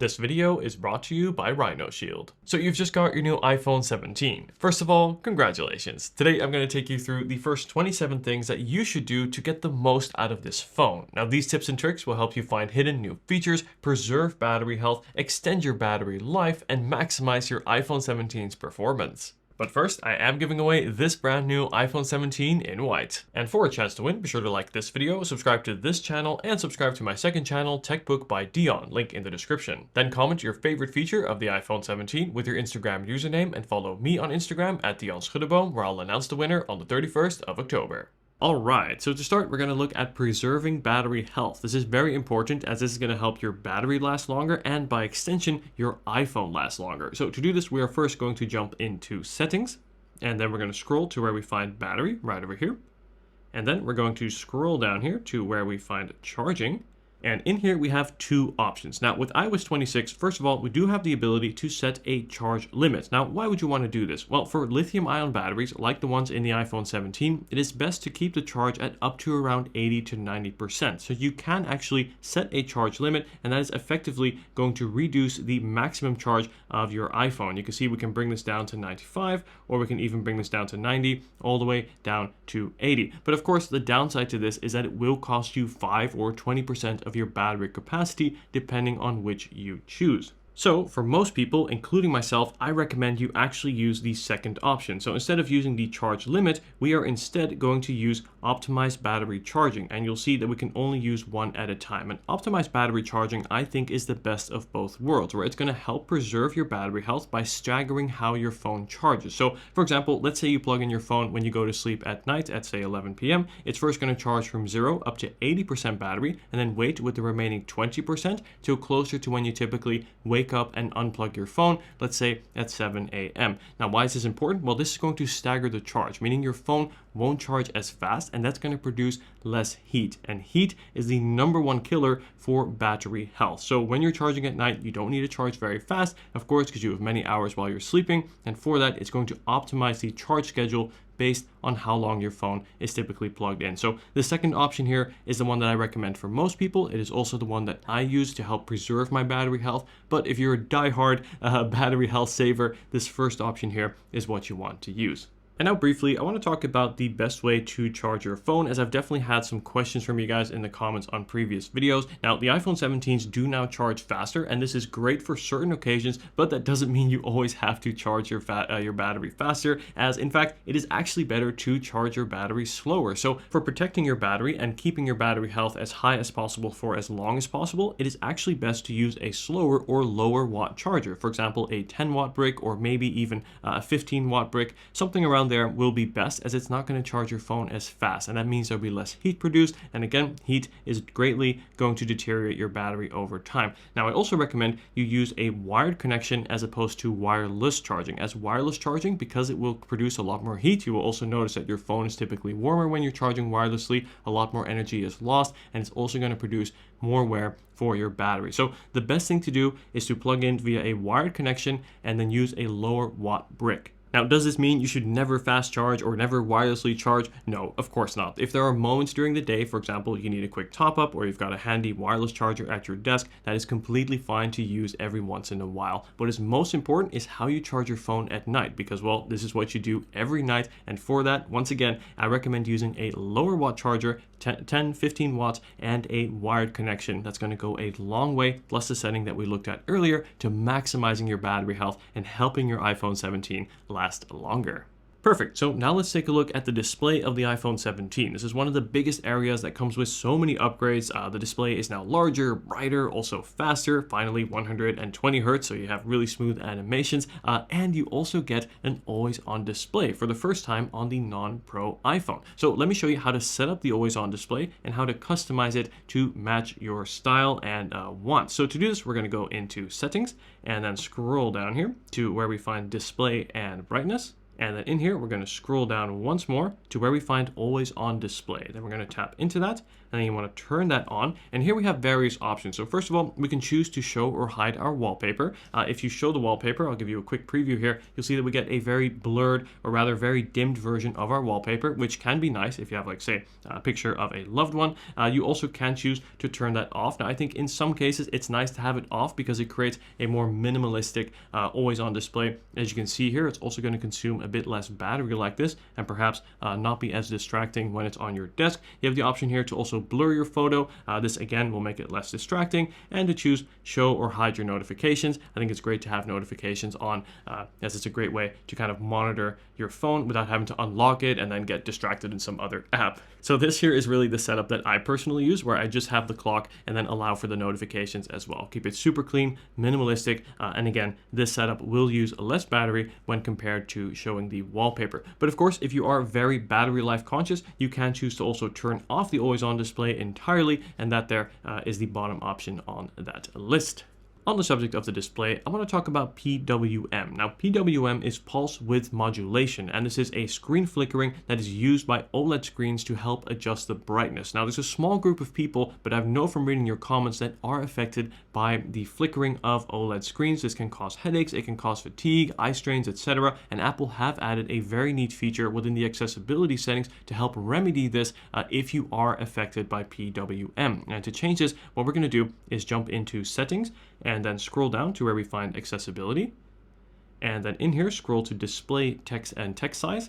This video is brought to you by Rhino Shield. So you've just got your new iPhone 17. First of all, congratulations. Today I'm going to take you through the first 27 things that you should do to get the most out of this phone. Now these tips and tricks will help you find hidden new features, preserve battery health, extend your battery life, and maximize your iPhone 17's performance. But first, I am giving away this brand new iPhone 17 in white. And for a chance to win, be sure to like this video, subscribe to this channel, and subscribe to my second channel, Tech Book by Dion, link in the description. Then comment your favorite feature of the iPhone 17 with your Instagram username and follow me on Instagram at Dion Schuddeboom, where I'll announce the winner on the 31st of October. Alright, so to start, we're going to look at preserving battery health. This is very important as this is going to help your battery last longer and by extension, your iPhone last longer. So to do this, we are first going to jump into settings and then we're going to scroll to where we find battery right over here. And then we're going to scroll down here to where we find charging. And in here, we have two options. Now, with iOS 26, first of all, we do have the ability to set a charge limit. Now, why would you want to do this? Well, for lithium-ion batteries, like the ones in the iPhone 17, it is best to keep the charge at up to around 80 to 90%. So you can actually set a charge limit, and that is effectively going to reduce the maximum charge of your iPhone. You can see we can bring this down to 95, or we can even bring this down to 90, all the way down to 80. But of course, the downside to this is that it will cost you 5 or 20% of your battery capacity, depending on which you choose. So for most people, including myself, I recommend you actually use the second option. So instead of using the charge limit, we are instead going to use optimized battery charging. And you'll see that we can only use one at a time. And optimized battery charging, I think, is the best of both worlds, where it's going to help preserve your battery health by staggering how your phone charges. So for example, let's say you plug in your phone when you go to sleep at night at say 11 p.m. It's first going to charge from 0 up to 80% battery and then wait with the remaining 20% till closer to when you typically wake up and unplug your phone, let's say at 7 a.m. Now, why is this important? Well, this is going to stagger the charge, meaning your phone won't charge as fast, and that's going to produce less heat. And heat is the #1 killer for battery health. So when you're charging at night, you don't need to charge very fast, of course, because you have many hours while you're sleeping. And for that, it's going to optimize the charge schedule based on how long your phone is typically plugged in. So the second option here is the one that I recommend for most people. It is also the one that I use to help preserve my battery health. But if you're a diehard battery health saver, this first option here is what you want to use. And now briefly, I want to talk about the best way to charge your phone, as I've definitely had some questions from you guys in the comments on previous videos. Now, the iPhone 17s do now charge faster, and this is great for certain occasions, but that doesn't mean you always have to charge your battery faster, as in fact, it is actually better to charge your battery slower. So for protecting your battery and keeping your battery health as high as possible for as long as possible, it is actually best to use a slower or lower watt charger. For example, a 10 watt brick or maybe even a 15 watt brick, something around there will be best, as it's not going to charge your phone as fast, and that means there'll be less heat produced, and again, heat is greatly going to deteriorate your battery over time. Now, I also recommend you use a wired connection as opposed to wireless charging, as wireless charging, because it will produce a lot more heat, you will also notice that your phone is typically warmer when you're charging wirelessly, a lot more energy is lost, and it's also going to produce more wear for your battery. So the best thing to do is to plug in via a wired connection and then use a lower watt brick. Now, does this mean you should never fast charge or never wirelessly charge? No, of course not. If there are moments during the day, for example, you need a quick top up or you've got a handy wireless charger at your desk, that is completely fine to use every once in a while. What is most important is how you charge your phone at night, because, well, this is what you do every night. And for that, once again, I recommend using a lower watt charger, 10, 15 watts, and a wired connection. That's going to go a long way, plus the setting that we looked at earlier, to maximizing your battery health and helping your iPhone 17 last longer. Perfect. So now let's take a look at the display of the iPhone 17. This is one of the biggest areas that comes with so many upgrades. The display is now larger, brighter, also faster, finally 120 Hz, so you have really smooth animations, and you also get an always-on display for the first time on the non-Pro iPhone. So let me show you how to set up the always-on display and how to customize it to match your style and wants. So to do this, we're going to go into Settings and then scroll down here to where we find Display and Brightness. And then in here, we're going to scroll down once more to where we find always on display. Then we're going to tap into that. and then you want to turn that on. And here we have various options. So first of all, we can choose to show or hide our wallpaper. If you show the wallpaper, I'll give you a quick preview here. You'll see that we get a very blurred, or rather very dimmed version of our wallpaper, which can be nice if you have, like, say, a picture of a loved one. You also can choose to turn that off. Now, I think in some cases it's nice to have it off because it creates a more minimalistic always on display. As you can see here, it's also going to consume a bit less battery like this, and perhaps not be as distracting when it's on your desk. You have the option here to also blur your photo. This again will make it less distracting, and to choose show or hide your notifications. I think it's great to have notifications on, as it's a great way to kind of monitor your phone without having to unlock it and then get distracted in some other app. So this here is really the setup that I personally use, where I just have the clock and then allow for the notifications as well. Keep it super clean, minimalistic, and again, this setup will use less battery when compared to showing the wallpaper. But of course, if you are very battery life conscious, you can choose to also turn off the always on display entirely, and that there is the bottom option on that list. On the subject of the display, I want to talk about PWM. Now, PWM is pulse width modulation, and this is a screen flickering that is used by OLED screens to help adjust the brightness. Now, there's a small group of people, but I know from reading your comments, that are affected by the flickering of OLED screens. This can cause headaches, it can cause fatigue, eye strains, etc. And Apple have added a very neat feature within the accessibility settings to help remedy this if you are affected by PWM. And to change this, what we're going to do is jump into settings, and then scroll down to where we find accessibility. And then in here, scroll to display text and text size.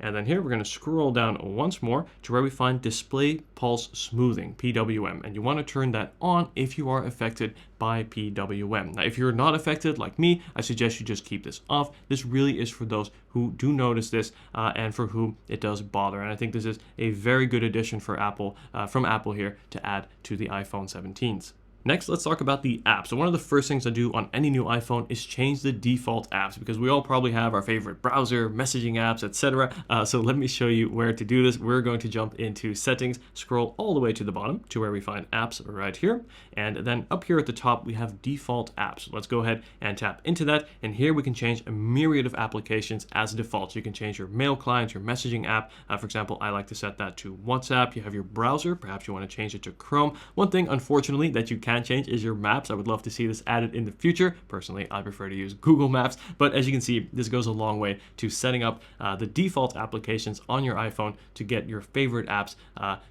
And then here, we're going to scroll down once more to where we find display pulse smoothing, PWM. And you want to turn that on if you are affected by PWM. Now, if you're not affected like me, I suggest you just keep this off. This really is for those who do notice this and for whom it does bother. And I think this is a very good addition for Apple, from Apple here, to add to the iPhone 17s. Next, let's talk about the apps. So one of the first things I do on any new iPhone is change the default apps, because we all probably have our favorite browser, messaging apps, etc. So let me show you where to do this. We're going to jump into settings, scroll all the way to the bottom to where we find apps right here. And then up here at the top, we have default apps. Let's go ahead and tap into that. And here we can change a myriad of applications as default. So you can change your mail client, your messaging app. For example, I like to set that to WhatsApp. You have your browser. Perhaps you want to change it to Chrome. One thing, unfortunately, that you can change is your maps. I would love to see this added in the future. Personally, I prefer to use Google Maps, but as you can see, this goes a long way to setting up the default applications on your iPhone to get your favorite apps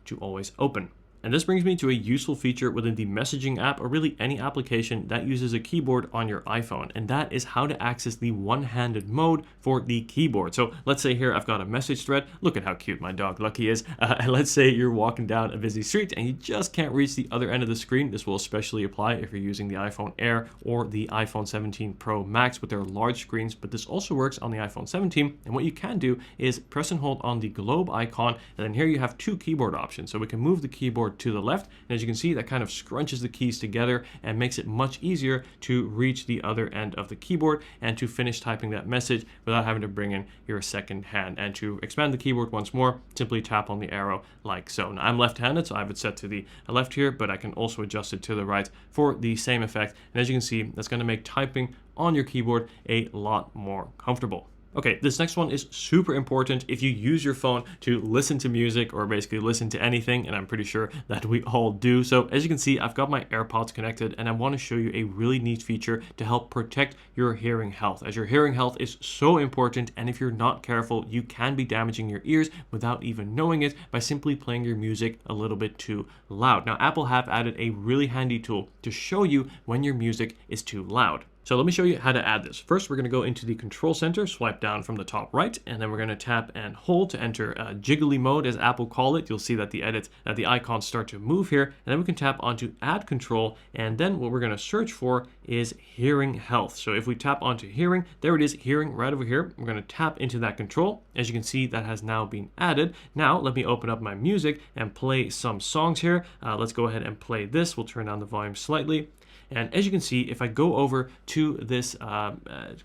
to always open. And this brings me to a useful feature within the messaging app, or really any application that uses a keyboard on your iPhone, and that is how to access the one-handed mode for the keyboard. So let's say here I've got a message thread. Look at how cute my dog Lucky is. And let's say you're walking down a busy street and you just can't reach the other end of the screen. This will especially apply if you're using the iPhone Air or the iPhone 17 Pro Max with their large screens, but this also works on the iPhone 17. And what you can do is press and hold on the globe icon, and then here you have two keyboard options. So we can move the keyboard to the left, and as you can see, that kind of scrunches the keys together and makes it much easier to reach the other end of the keyboard and to finish typing that message without having to bring in your second hand. And to expand the keyboard once more, simply tap on the arrow like so. Now, I'm left-handed, so I have it set to the left here, but I can also adjust it to the right for the same effect. And as you can see, that's going to make typing on your keyboard a lot more comfortable. Okay, this next one is super important if you use your phone to listen to music or basically listen to anything, and I'm pretty sure that we all do. So as you can see, I've got my AirPods connected, and I want to show you a really neat feature to help protect your hearing health, as your hearing health is so important, and if you're not careful, you can be damaging your ears without even knowing it by simply playing your music a little bit too loud. Now, Apple have added a really handy tool to show you when your music is too loud. So let me show you how to add this. First, we're going to go into the control center, swipe down from the top right, and then we're going to tap and hold to enter jiggly mode, as Apple call it. You'll see that the icons start to move here, and then we can tap onto add control, and then what we're going to search for is hearing health. So if we tap onto hearing, there it is, hearing right over here. We're going to tap into that control. As you can see, that has now been added. Now let me open up my music and play some songs here. Let's go ahead and play this. We'll turn down the volume slightly. And as you can see, if I go over to this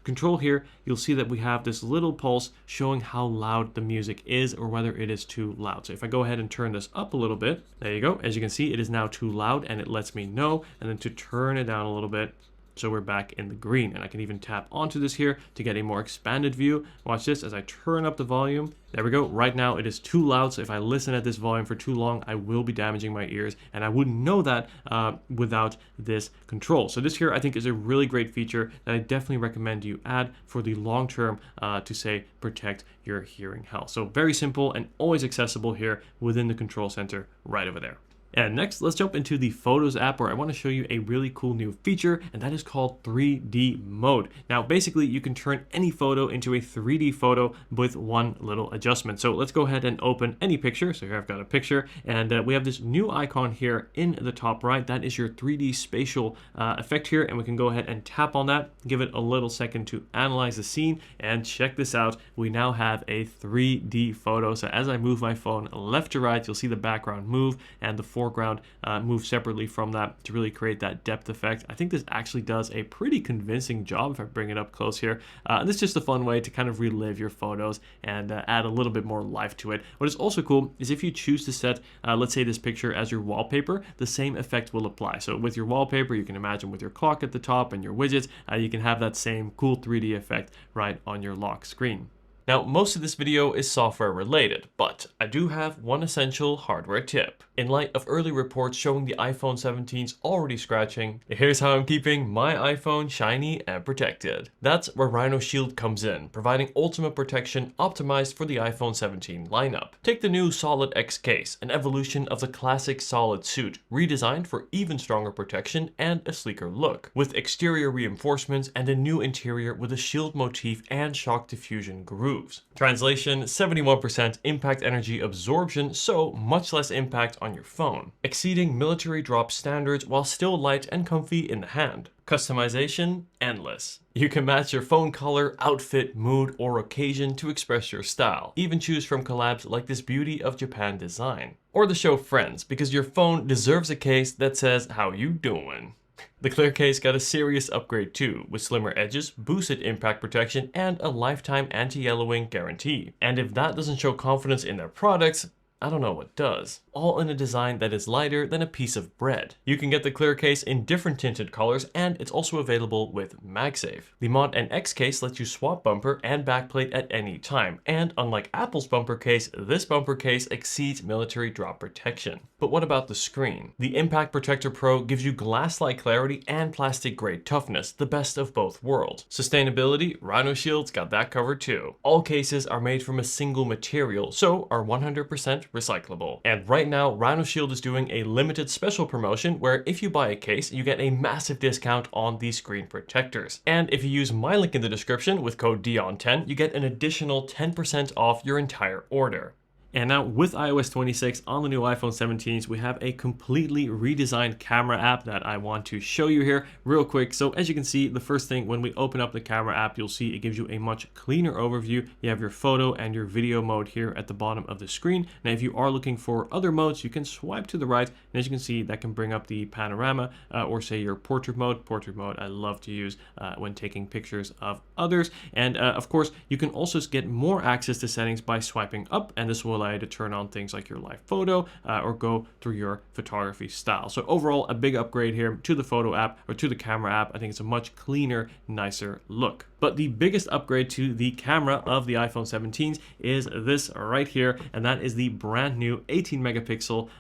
control here, you'll see that we have this little pulse showing how loud the music is or whether it is too loud. So if I go ahead and turn this up a little bit, there you go. As you can see, it is now too loud and it lets me know. And then to turn it down a little bit, So we're back in the green, and I can even tap onto this here to get a more expanded view. Watch this as I turn up the volume. There we go. Right now it is too loud, so if I listen at this volume for too long, I will be damaging my ears, and I wouldn't know that without this control. So this here I think is a really great feature that I definitely recommend you add for the long term to say protect your hearing health. So very simple and always accessible here within the control center right over there. And next, let's jump into the Photos app, where I want to show you a really cool new feature, and that is called 3D mode. Now, basically, you can turn any photo into a 3D photo with one little adjustment. So let's go ahead and open any picture. So here I've got a picture, and we have this new icon here in the top right. That is your 3D spatial effect here, and we can go ahead and tap on that, give it a little second to analyze the scene, and check this out. We now have a 3D photo. So as I move my phone left to right, you'll see the background move and the foreground move separately from that to really create that depth effect. I think this actually does a pretty convincing job if I bring it up close here. This is just a fun way to kind of relive your photos and add a little bit more life to it. What is also cool is if you choose to set, let's say this picture as your wallpaper, the same effect will apply. So with your wallpaper, you can imagine with your clock at the top and your widgets, you can have that same cool 3D effect right on your lock screen. Now, most of this video is software related, but I do have one essential hardware tip. In light of early reports showing the iPhone 17's already scratching, here's how I'm keeping my iPhone shiny and protected. That's where Rhino Shield comes in, providing ultimate protection optimized for the iPhone 17 lineup. Take the new Solid X case, an evolution of the classic Solid suit, redesigned for even stronger protection and a sleeker look, with exterior reinforcements and a new interior with a shield motif and shock diffusion grooves. Translation: 71% impact energy absorption, so much less impact on your phone, exceeding military drop standards while still light and comfy in the hand. Customization: endless. You can match your phone color, outfit, mood, or occasion to express your style. Even choose from collabs like this Beauty of Japan design. Or to show friends, because your phone deserves a case that says, "How you doing?" The clear case got a serious upgrade too, with slimmer edges, boosted impact protection, and a lifetime anti-yellowing guarantee. And if that doesn't show confidence in their products, I don't know what does. All in a design that is lighter than a piece of bread. You can get the clear case in different tinted colors, and it's also available with MagSafe. The Mod NX case lets you swap bumper and backplate at any time, and unlike Apple's bumper case, this bumper case exceeds military drop protection. But what about the screen? The Impact Protector Pro gives you glass-like clarity and plastic-grade toughness, the best of both worlds. Sustainability: Rhino Shield's got that covered too. All cases are made from a single material, so are 100% recyclable. And right now, Rhino Shield is doing a limited special promotion where if you buy a case, you get a massive discount on these screen protectors. And if you use my link in the description with code DION10, you get an additional 10% off your entire order. And now with iOS 26 on the new iPhone 17s, we have a completely redesigned camera app that I want to show you here real quick. So as you can see, the first thing when we open up the camera app, you'll see it gives you a much cleaner overview. You have your photo and your video mode here at the bottom of the screen. Now, if you are looking for other modes, you can swipe to the right. And as you can see, that can bring up the panorama or say your portrait mode. Portrait mode I love to use when taking pictures of others. And of course, you can also get more access to settings by swiping up, and this will allow you to turn on things like your live photo or go through your photography style. So overall, a big upgrade here to the photo app or to the camera app. I think it's a much cleaner, nicer look. But the biggest upgrade to the camera of the iPhone 17s is this right here, and that is the brand new 18 megapixel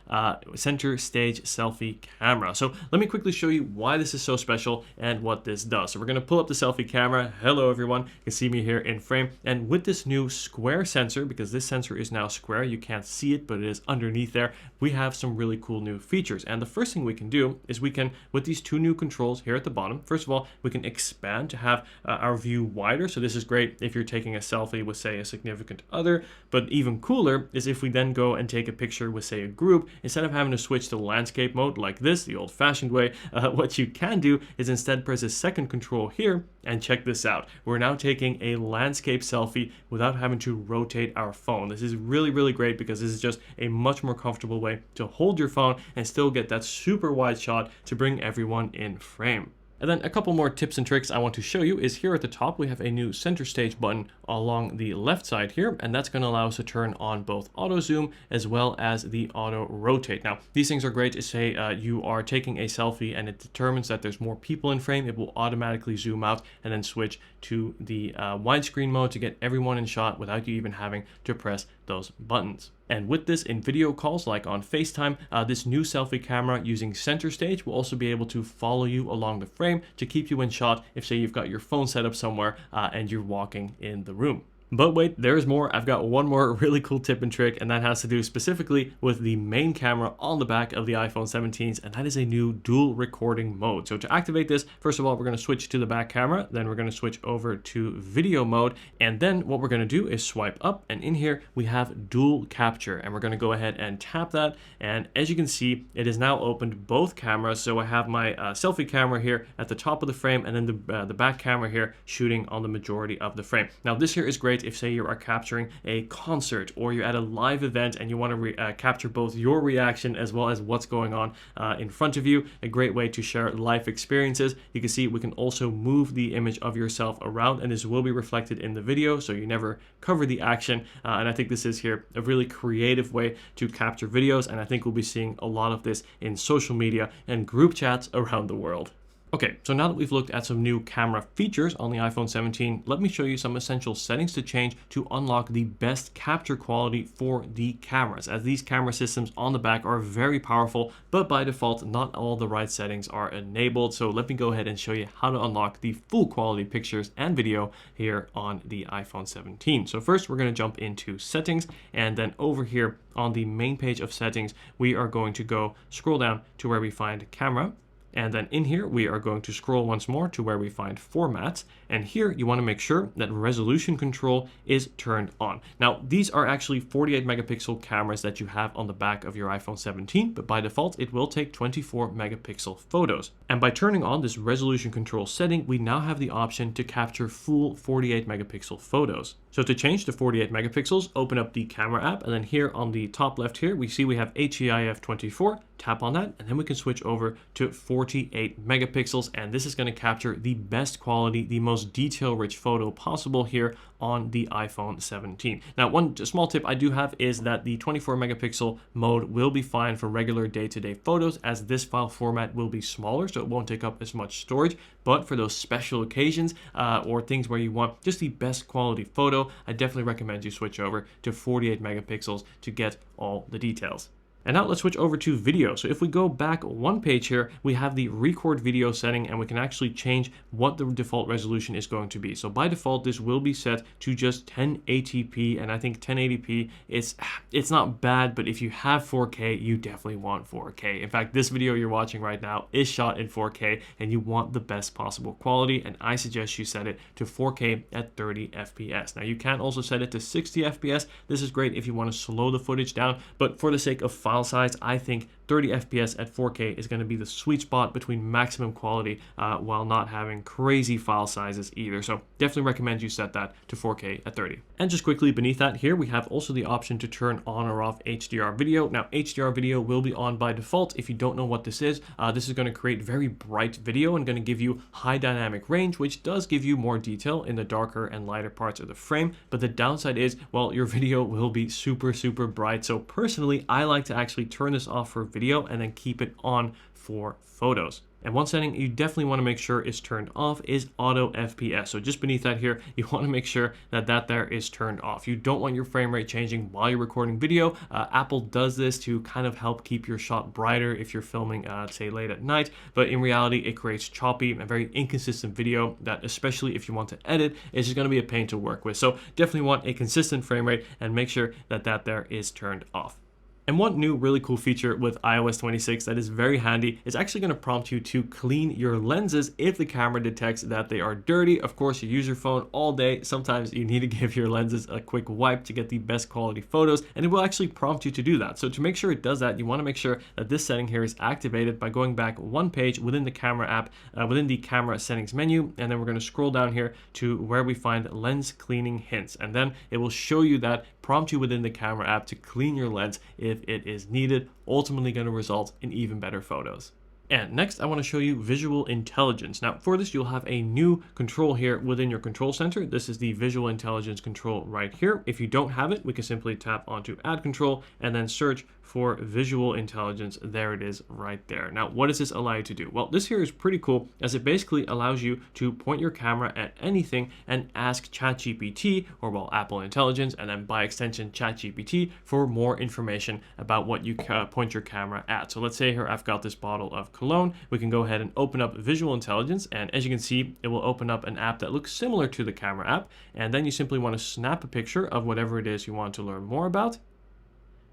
center stage selfie camera. So let me quickly show you why this is so special and what this does. So we're going to pull up the selfie camera. Hello everyone, you can see me here in frame. And with this new square sensor, because this sensor is now square, you can't see it, but it is underneath there, we have some really cool new features. And the first thing we can do is we can, with these two new controls here at the bottom, first of all, we can expand to have our view wider. So this is great if you're taking a selfie with, say, a significant other. But even cooler is if we then go and take a picture with, say, a group, instead of having to switch to landscape mode like this, the old-fashioned way, what you can do is instead press a second control here, and check this out. We're now taking a landscape selfie without having to rotate our phone. This is really, really great because this is just a much more comfortable way to hold your phone and still get that super wide shot to bring everyone in frame. And then a couple more tips and tricks I want to show you is here at the top, we have a new center stage button along the left side here, and that's going to allow us to turn on both auto zoom as well as the auto rotate. Now, these things are great to say you are taking a selfie and it determines that there's more people in frame. It will automatically zoom out and then switch to the widescreen mode to get everyone in shot without you even having to press those buttons. And with this in video calls like on FaceTime, this new selfie camera using center stage will also be able to follow you along the frame to keep you in shot if, say, you've got your phone set up somewhere and you're walking in the room. But wait, there's more. I've got one more really cool tip and trick, and that has to do specifically with the main camera on the back of the iPhone 17s, and that is a new dual recording mode. So to activate this, first of all, we're going to switch to the back camera, then we're going to switch over to video mode, and then what we're going to do is swipe up, and in here we have dual capture, and we're going to go ahead and tap that, and as you can see, it has now opened both cameras. So I have my selfie camera here at the top of the frame, and then the back camera here shooting on the majority of the frame. Now this here is great if, say, you are capturing a concert or you're at a live event and you want to capture both your reaction as well as what's going on in front of you. A great way to share life experiences. You can see we can also move the image of yourself around, and this will be reflected in the video, so you never cover the action. And I think this is here a really creative way to capture videos, and I think we'll be seeing a lot of this in social media and group chats around the world. Okay, so now that we've looked at some new camera features on the iPhone 17, let me show you some essential settings to change to unlock the best capture quality for the cameras, as these camera systems on the back are very powerful, but by default, not all the right settings are enabled. So let me go ahead and show you how to unlock the full quality pictures and video here on the iPhone 17. So first, we're going to jump into settings, and then over here on the main page of settings, we are going to scroll down to where we find camera. And then in here, we are going to scroll once more to where we find formats. And here you want to make sure that resolution control is turned on. Now, these are actually 48 megapixel cameras that you have on the back of your iPhone 17, but by default, it will take 24 megapixel photos. And by turning on this resolution control setting, we now have the option to capture full 48 megapixel photos. So to change to 48 megapixels, open up the camera app, and then here on the top left here, we see we have HEIF 24. Tap on that, and then we can switch over to 48 megapixels, and this is going to capture the best quality, the most detail-rich photo possible here on the iPhone 17. Now, one small tip I do have is that the 24 megapixel mode will be fine for regular day-to-day photos, as this file format will be smaller, so it won't take up as much storage. But for those special occasions or things where you want just the best quality photo, I definitely recommend you switch over to 48 megapixels to get all the details. And now let's switch over to video. So if we go back one page here, we have the record video setting, and we can actually change what the default resolution is going to be. So by default, this will be set to just 1080p, and I think 1080p it's not bad, but if you have 4K, you definitely want 4K. In fact, this video you're watching right now is shot in 4K, and you want the best possible quality, and I suggest you set it to 4K at 30 FPS. Now you can also set it to 60 FPS. This is great if you want to slow the footage down, but for the sake of file size, I think 30 FPS at 4K is going to be the sweet spot between maximum quality while not having crazy file sizes either. So definitely recommend you set that to 4K at 30. And just quickly beneath that here, we have also the option to turn on or off HDR video. Now, HDR video will be on by default. If you don't know what this is going to create very bright video and going to give you high dynamic range, which does give you more detail in the darker and lighter parts of the frame. But the downside is, well, your video will be super, super bright. So personally, I like to actually turn this off for video and then keep it on for photos. And one setting you definitely want to make sure is turned off is auto FPS. So just beneath that here, you want to make sure that there is turned off. You don't want your frame rate changing while you're recording video. Apple does this to kind of help keep your shot brighter if you're filming, say, late at night. But in reality, it creates choppy and very inconsistent video that, especially if you want to edit, is just going to be a pain to work with. So definitely want a consistent frame rate and make sure that there is turned off. And one new really cool feature with iOS 26 that is very handy is actually going to prompt you to clean your lenses if the camera detects that they are dirty. Of course, you use your phone all day. Sometimes you need to give your lenses a quick wipe to get the best quality photos, and it will actually prompt you to do that. So to make sure it does that, you want to make sure that this setting here is activated by going back one page within the camera app, within the camera settings menu, and then we're going to scroll down here to where we find lens cleaning hints, and then it will show you that, prompt you within the camera app to clean your lens if it is needed, ultimately going to result in even better photos. And next, I want to show you visual intelligence. Now, for this, you'll have a new control here within your control center. This is the visual intelligence control right here. If you don't have it, we can simply tap onto add control and then search for visual intelligence. There it is right there. Now, what does this allow you to do? Well, this here is pretty cool as it basically allows you to point your camera at anything and ask ChatGPT, or well, Apple Intelligence, and then by extension ChatGPT for more information about what you point your camera at. So let's say here I've got this bottle of cologne. We can go ahead and open up visual intelligence, and as you can see, it will open up an app that looks similar to the camera app, and then you simply want to snap a picture of whatever it is you want to learn more about.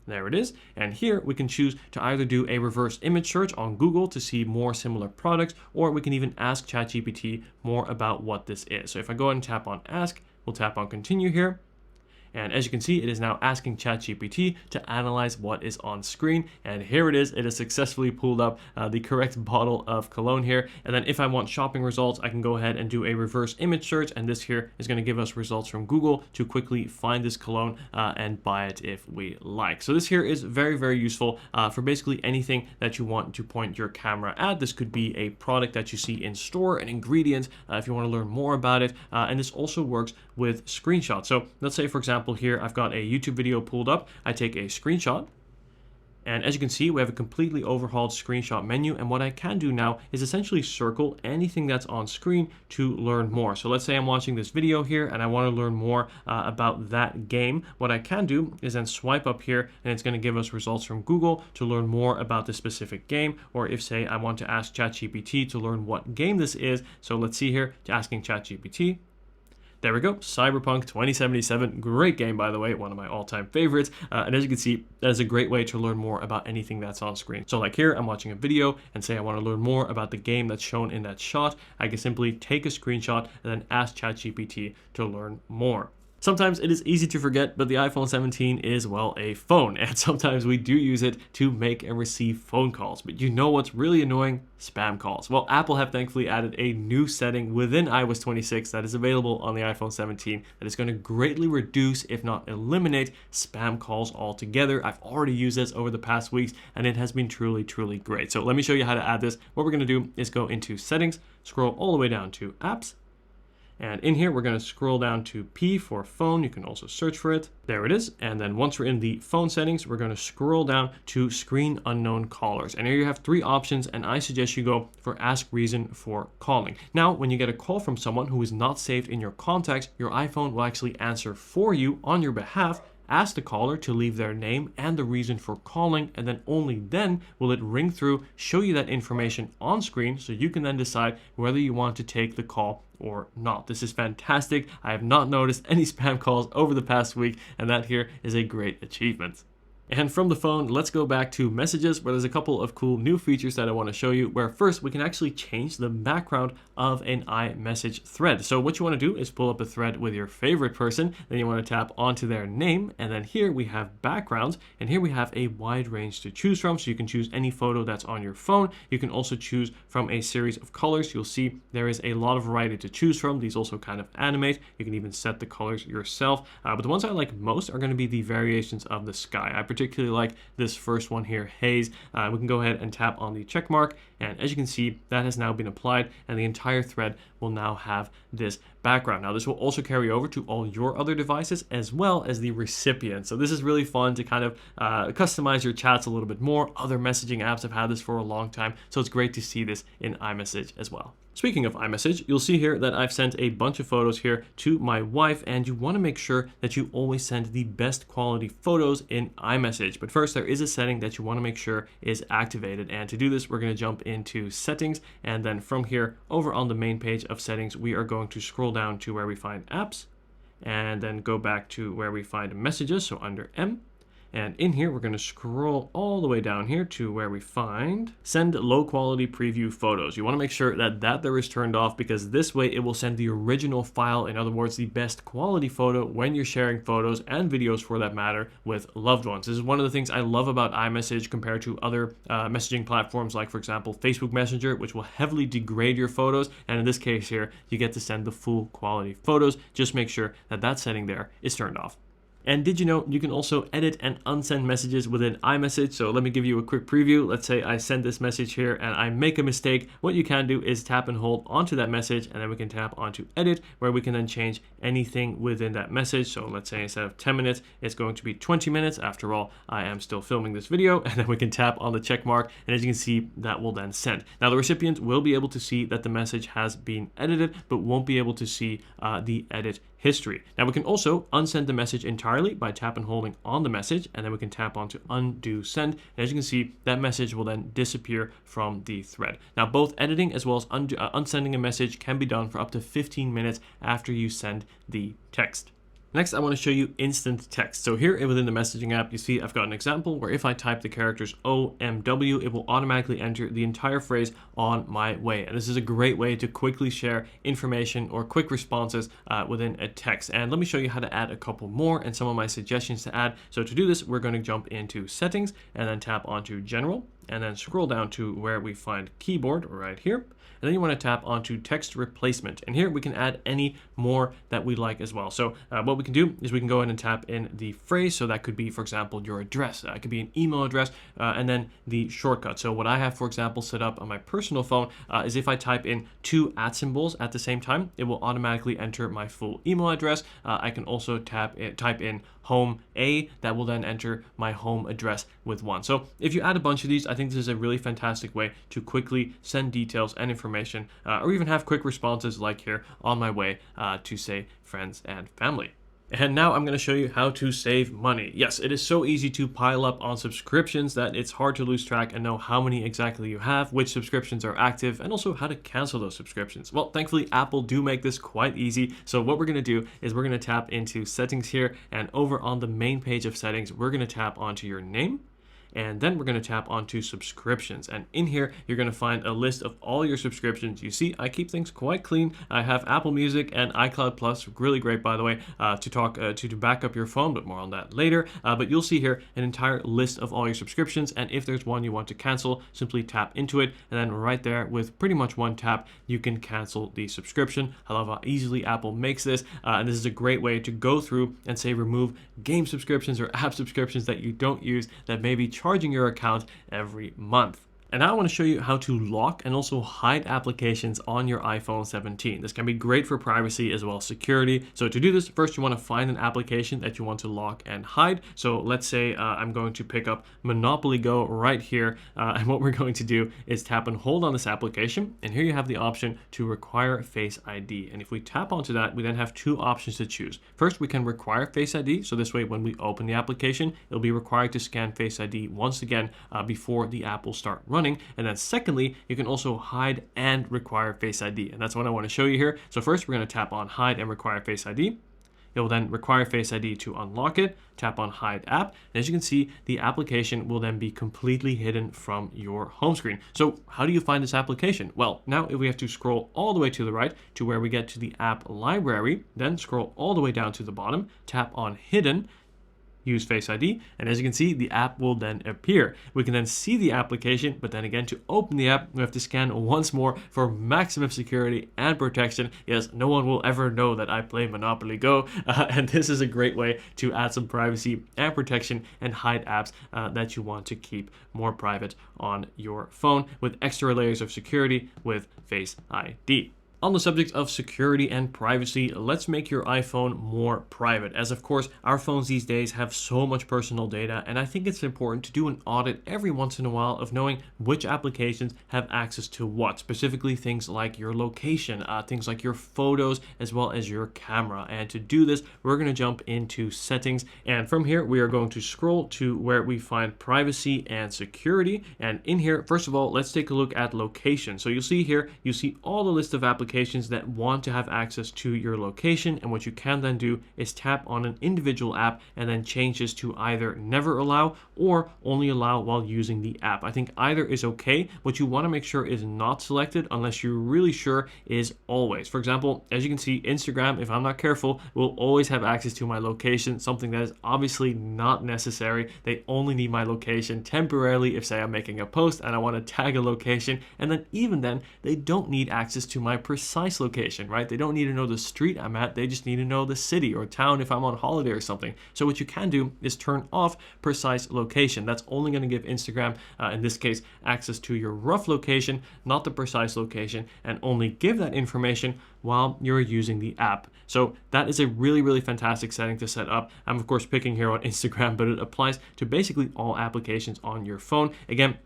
There it is. And here we can choose to either do a reverse image search on Google to see more similar products, or we can even ask ChatGPT more about what this is. So if I go ahead and tap on ask, we'll tap on continue here. And as you can see, it is now asking ChatGPT to analyze what is on screen. And here it is. It has successfully pulled up the correct bottle of cologne here. And then if I want shopping results, I can go ahead and do a reverse image search. And this here is going to give us results from Google to quickly find this cologne and buy it if we like. So this here is very, very useful for basically anything that you want to point your camera at. This could be a product that you see in store, an ingredient, if you want to learn more about it. And this also works with screenshots. So let's say, for example, here I've got a YouTube video pulled up. I take a screenshot, and as you can see, we have a completely overhauled screenshot menu. And what I can do now is essentially circle anything that's on screen to learn more. So let's say I'm watching this video here and I want to learn more about that game. What I can do is then swipe up here, and it's going to give us results from Google to learn more about the specific game. Or if, say, I want to ask ChatGPT to learn what game this is. So let's see here, asking ChatGPT. There we go, Cyberpunk 2077, great game, by the way, one of my all-time favorites. And as you can see, that is a great way to learn more about anything that's on screen. So like here, I'm watching a video and say I want to learn more about the game that's shown in that shot. I can simply take a screenshot and then ask ChatGPT to learn more. Sometimes it is easy to forget, but the iPhone 17 is, well, a phone, and sometimes we do use it to make and receive phone calls. But you know what's really annoying? Spam calls. Well, Apple have thankfully added a new setting within iOS 26 that is available on the iPhone 17 that is going to greatly reduce, if not eliminate, spam calls altogether. I've already used this over the past weeks, and it has been truly, truly great. So let me show you how to add this. What we're going to do is go into Settings, scroll all the way down to Apps, and in here, we're going to scroll down to P for phone. You can also search for it. There it is. And then once we're in the phone settings, we're going to scroll down to screen unknown callers. And here you have three options, and I suggest you go for ask reason for calling. Now, when you get a call from someone who is not saved in your contacts, your iPhone will actually answer for you on your behalf. Ask the caller to leave their name and the reason for calling, and then only then will it ring through, show you that information on screen, so you can then decide whether you want to take the call or not. This is fantastic. I have not noticed any spam calls over the past week, and that here is a great achievement. And from the phone, let's go back to messages, where there's a couple of cool new features that I want to show you, where first we can actually change the background of an iMessage thread. So what you want to do is pull up a thread with your favorite person, then you want to tap onto their name, and then here we have backgrounds, and here we have a wide range to choose from. So you can choose any photo that's on your phone. You can also choose from a series of colors. You'll see there is a lot of variety to choose from. These also kind of animate. You can even set the colors yourself. But the ones I like most are going to be the variations of the sky. I particularly like this first one here, haze. We can go ahead and tap on the check mark, and as you can see, that has now been applied, and the entire thread will now have this background. Now, this will also carry over to all your other devices as well as the recipient. So this is really fun to kind of customize your chats a little bit more. Other messaging apps have had this for a long time, so it's great to see this in iMessage as well. Speaking of iMessage, you'll see here that I've sent a bunch of photos here to my wife, and you want to make sure that you always send the best quality photos in iMessage. But first, there is a setting that you want to make sure is activated, and to do this, we're going to jump into Settings, and then from here, over on the main page of Settings, we are going to scroll down to where we find Apps, and then go back to where we find Messages, so under M. And in here, we're going to scroll all the way down here to where we find Send Low Quality Preview Photos. You want to make sure that there is turned off, because this way it will send the original file, in other words, the best quality photo when you're sharing photos and videos for that matter with loved ones. This is one of the things I love about iMessage compared to other messaging platforms like, for example, Facebook Messenger, which will heavily degrade your photos. And in this case here, you get to send the full quality photos. Just make sure that setting there is turned off. And did you know you can also edit and unsend messages within iMessage? So let me give you a quick preview. Let's say I send this message here and I make a mistake. What you can do is tap and hold onto that message, and then we can tap onto edit, where we can then change anything within that message. So let's say instead of 10 minutes, it's going to be 20 minutes. After all, I am still filming this video, and then we can tap on the check mark, and as you can see, that will then send. Now the recipient will be able to see that the message has been edited, but won't be able to see the edit history. Now we can also unsend the message entirely by tap and holding on the message, and then we can tap onto undo send. And as you can see, that message will then disappear from the thread. Now both editing as well as unsending a message can be done for up to 15 minutes after you send the text. Next, I want to show you instant text. So here within the messaging app, you see I've got an example where if I type the characters OMW, it will automatically enter the entire phrase "on my way." And this is a great way to quickly share information or quick responses within a text. And let me show you how to add a couple more and some of my suggestions to add. So to do this, we're going to jump into settings and then tap onto general, and then scroll down to where we find keyboard right here. And then you want to tap onto text replacement. And here we can add any more that we like as well. So what we can do is we can go ahead and tap in the phrase. So that could be, for example, your address. It could be an email address, and then the shortcut. So what I have, for example, set up on my personal phone is if I type in 2 @ symbols at the same time, it will automatically enter my full email address. I can also type in home A, that will then enter my home address with 1. So if you add a bunch of these, I think this is a really fantastic way to quickly send details and information, or even have quick responses like here, "on my way," to say friends and family. And now I'm going to show you how to save money. Yes, it is so easy to pile up on subscriptions that it's hard to lose track and know how many exactly you have, which subscriptions are active, and also how to cancel those subscriptions. Well, thankfully, Apple do make this quite easy. So what we're going to do is we're going to tap into settings here, and over on the main page of settings, we're going to tap onto your name. And then we're going to tap onto subscriptions, and in here you're going to find a list of all your subscriptions. You see, I keep things quite clean. I have Apple Music and iCloud Plus, really great by the way, to back up your phone, but more on that later. But you'll see here an entire list of all your subscriptions, and if there's one you want to cancel, simply tap into it, and then right there with pretty much one tap you can cancel the subscription. I love how easily Apple makes this, and this is a great way to go through and say remove game subscriptions or app subscriptions that you don't use that may be charging your account every month. And now I want to show you how to lock and also hide applications on your iPhone 17. This can be great for privacy as well as security. So to do this, first you want to find an application that you want to lock and hide. So let's say I'm going to pick up Monopoly Go right here. And what we're going to do is tap and hold on this application. And here you have the option to require Face ID. And if we tap onto that, we then have 2 options to choose. First, we can require Face ID. So this way, when we open the application, it'll be required to scan Face ID once again before the app will start running. And then secondly, you can also hide and require Face ID. And that's what I want to show you here. So first we're going to tap on hide and require Face ID. It will then require Face ID to unlock it. Tap on hide app. And as you can see, the application will then be completely hidden from your home screen. So how do you find this application? Well, now if we have to scroll all the way to the right to where we get to the app library, then scroll all the way down to the bottom, tap on hidden, use Face ID, and as you can see, the app will then appear. We can then see the application, but then again, to open the app, we have to scan once more for maximum security and protection. Yes, no one will ever know that I play Monopoly Go, and this is a great way to add some privacy and protection and hide apps that you want to keep more private on your phone with extra layers of security with Face ID. On the subject of security and privacy, let's make your iPhone more private, as of course our phones these days have so much personal data, and I think it's important to do an audit every once in a while of knowing which applications have access to what, specifically things like your location, things like your photos, as well as your camera. And to do this, we're going to jump into settings, and from here we are going to scroll to where we find privacy and security. And in here, first of all, let's take a look at location. So you'll see here, you see all the list of applications that want to have access to your location, and what you can then do is tap on an individual app and then change this to either never allow or only allow while using the app. I think either is okay. What you want to make sure is not selected unless you're really sure is always. For example, as you can see, Instagram, if I'm not careful, will always have access to my location, something that is obviously not necessary. They only need my location temporarily if, say, I'm making a post and I want to tag a location, and then even then, they don't need access to my precise precise location, right? They don't need to know the street I'm at. They just need to know the city or town if I'm on holiday or something. So what you can do is turn off precise location. That's only going to give Instagram, in this case, access to your rough location, not the precise location, and only give that information while you're using the app. So that is a really, really fantastic setting to set up. I'm of course picking here on Instagram, but it applies to basically all applications on your phone. Again,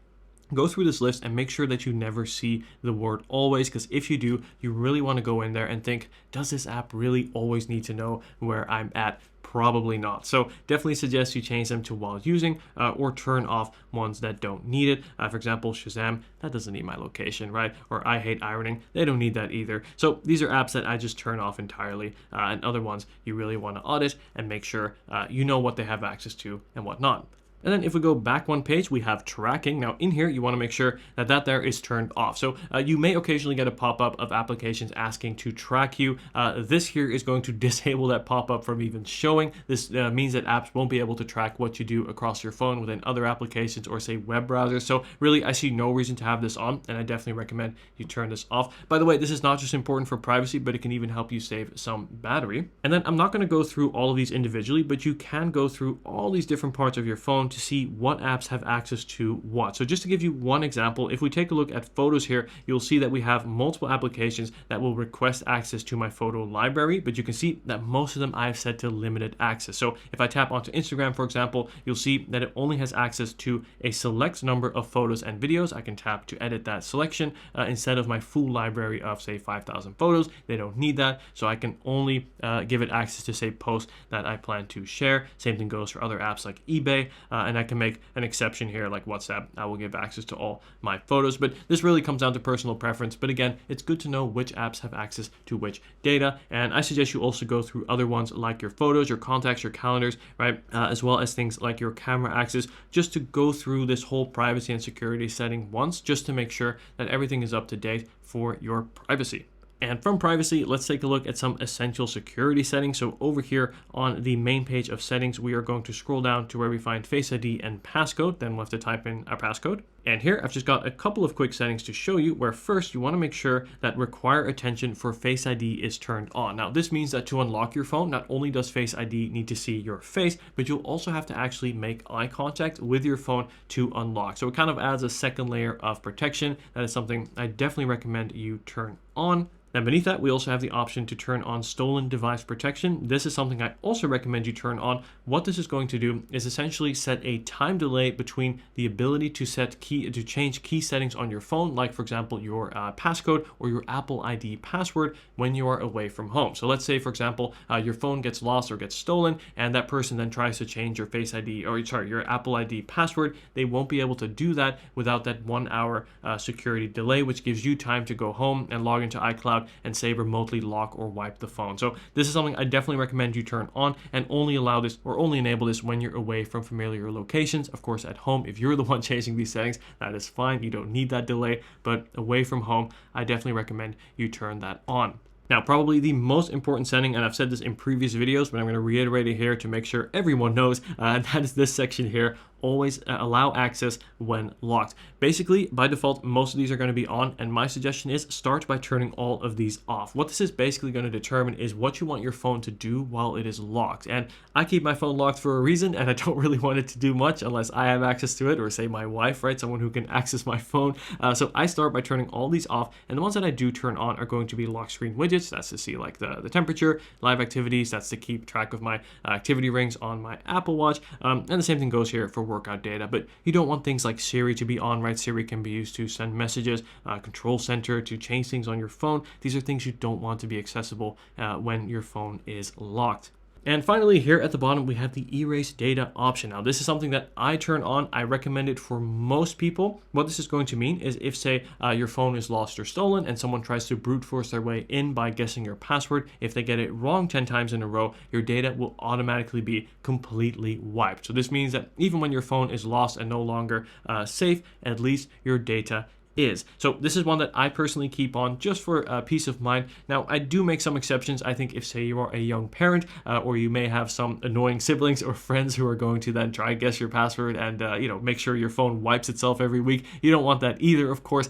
go through this list and make sure that you never see the word always, because if you do, you really want to go in there and think, does this app really always need to know where I'm at? Probably not. So definitely suggest you change them to while using, or turn off ones that don't need it. For example, Shazam, that doesn't need my location, right? Or I Hate Ironing, they don't need that either. So these are apps that I just turn off entirely, and other ones you really want to audit and make sure you know what they have access to and what not. And then if we go back one page, we have tracking. Now in here, you want to make sure that that there is turned off. So you may occasionally get a pop-up of applications asking to track you. This here is going to disable that pop-up from even showing. This means that apps won't be able to track what you do across your phone within other applications or say web browsers. So really, I see no reason to have this on, and I definitely recommend you turn this off. By the way, this is not just important for privacy, but it can even help you save some battery. And then I'm not going to go through all of these individually, but you can go through all these different parts of your phone to see what apps have access to what. So just to give you one example, if we take a look at photos here, you'll see that we have multiple applications that will request access to my photo library, but you can see that most of them I've set to limited access. So if I tap onto Instagram, for example, you'll see that it only has access to a select number of photos and videos. I can tap to edit that selection instead of my full library of say 5,000 photos. They don't need that, so I can only give it access to say posts that I plan to share. Same thing goes for other apps like eBay, and I can make an exception here like WhatsApp. I will give access to all my photos, but this really comes down to personal preference. But again, it's good to know which apps have access to which data, and I suggest you also go through other ones like your photos, your contacts, your calendars, right, as well as things like your camera access, just to go through this whole privacy and security setting once, just to make sure that everything is up to date for your privacy. And from privacy, let's take a look at some essential security settings. So over here on the main page of settings, we are going to scroll down to where we find Face ID and passcode. Then we'll have to type in our passcode. And here I've just got a couple of quick settings to show you, where first you want to make sure that require attention for Face ID is turned on. Now this means that to unlock your phone, not only does Face ID need to see your face, but you'll also have to actually make eye contact with your phone to unlock. So it kind of adds a second layer of protection. That is something I definitely recommend you turn on. Then beneath that, we also have the option to turn on stolen device protection. This is something I also recommend you turn on. What this is going to do is essentially set a time delay between the ability to change key settings on your phone, like for example, your passcode or your Apple ID password when you are away from home. So let's say, for example, your phone gets lost or gets stolen, and that person then tries to change your Face ID, or sorry, your Apple ID password. They won't be able to do that without that 1 hour security delay, which gives you time to go home and log into iCloud and say remotely lock or wipe the phone. So this is something I definitely recommend you turn on, and only allow this or only enable this when you're away from familiar locations. Of course, at home, if you're the one changing these settings, that is fine. You don't need that delay, but away from home, I definitely recommend you turn that on. Now, probably the most important setting, and I've said this in previous videos, but I'm going to reiterate it here to make sure everyone knows, and that is this section here. Always allow access when locked. Basically, by default, most of these are going to be on, and my suggestion is start by turning all of these off. What this is basically going to determine is what you want your phone to do while it is locked. And I keep my phone locked for a reason, and I don't really want it to do much unless I have access to it, or say my wife, right? Someone who can access my phone. So I start by turning all these off, and the ones that I do turn on are going to be lock screen widgets. That's to see like the temperature, live activities. That's to keep track of my activity rings on my Apple Watch. And the same thing goes here for workout data, but you don't want things like Siri to be on, right? Siri can be used to send messages, control center to change things on your phone. These are things you don't want to be accessible when your phone is locked. And finally, here at the bottom, we have the erase data option. Now, this is something that I turn on. I recommend it for most people. What this is going to mean is if, say, your phone is lost or stolen and someone tries to brute force their way in by guessing your password, if they get it wrong 10 times in a row, your data will automatically be completely wiped. So this means that even when your phone is lost and no longer safe, at least your data is. So this is one that I personally keep on just for peace of mind. Now, I do make some exceptions. I think if, say, you are a young parent or you may have some annoying siblings or friends who are going to then try and guess your password and make sure your phone wipes itself every week, you don't want that either, of course.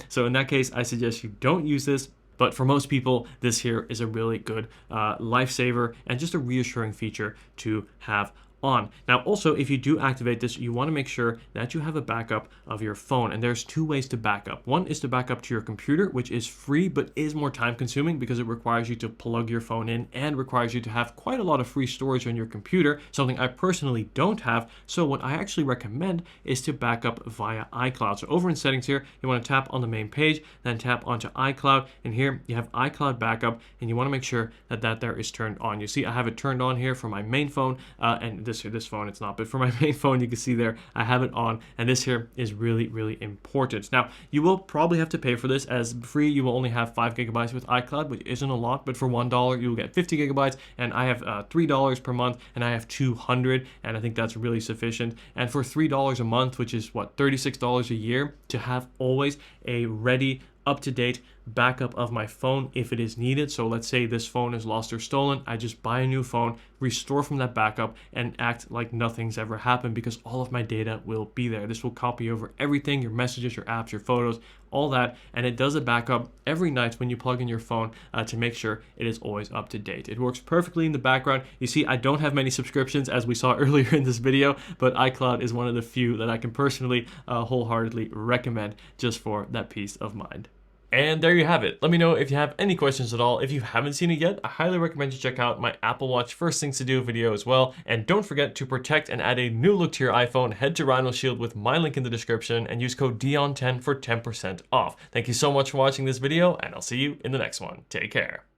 So in that case, I suggest you don't use this. But for most people, this here is a really good lifesaver and just a reassuring feature to have on. Now, also, if you do activate this, you want to make sure that you have a backup of your phone. And there's two ways to backup. One is to back up to your computer, which is free, but is more time consuming because it requires you to plug your phone in and requires you to have quite a lot of free storage on your computer, something I personally don't have. So what I actually recommend is to back up via iCloud. So over in settings here, you want to tap on the main page, then tap onto iCloud. And here you have iCloud backup, and you want to make sure that there is turned on. You see, I have it turned on here for my main phone, and this phone it's not, but for my main phone you can see there I have it on, and this here is really important. Now you will probably have to pay for this, as free you will only have 5 gigabytes with iCloud, which isn't a lot, but for $1 you will get 50 gigabytes, and I have $3 per month, and I have 200, and I think that's really sufficient. And for $3 a month, which is what, $36 a year, to have always a ready, up-to-date backup of my phone if it is needed. So let's say this phone is lost or stolen, I just buy a new phone, restore from that backup, and act like nothing's ever happened, because all of my data will be there. This will copy over everything, your messages, your apps, your photos, all that, and it does a backup every night when you plug in your phone to make sure it is always up to date. It works perfectly in the background. You see, I don't have many subscriptions, as we saw earlier in this video, but iCloud is one of the few that I can personally wholeheartedly recommend just for that peace of mind. And there you have it. Let me know if you have any questions at all. If you haven't seen it yet, I highly recommend you check out my Apple Watch First Things to Do video as well. And don't forget to protect and add a new look to your iPhone. Head to Rhino Shield with my link in the description and use code Dion10 for 10% off. Thank you so much for watching this video, and I'll see you in the next one. Take care.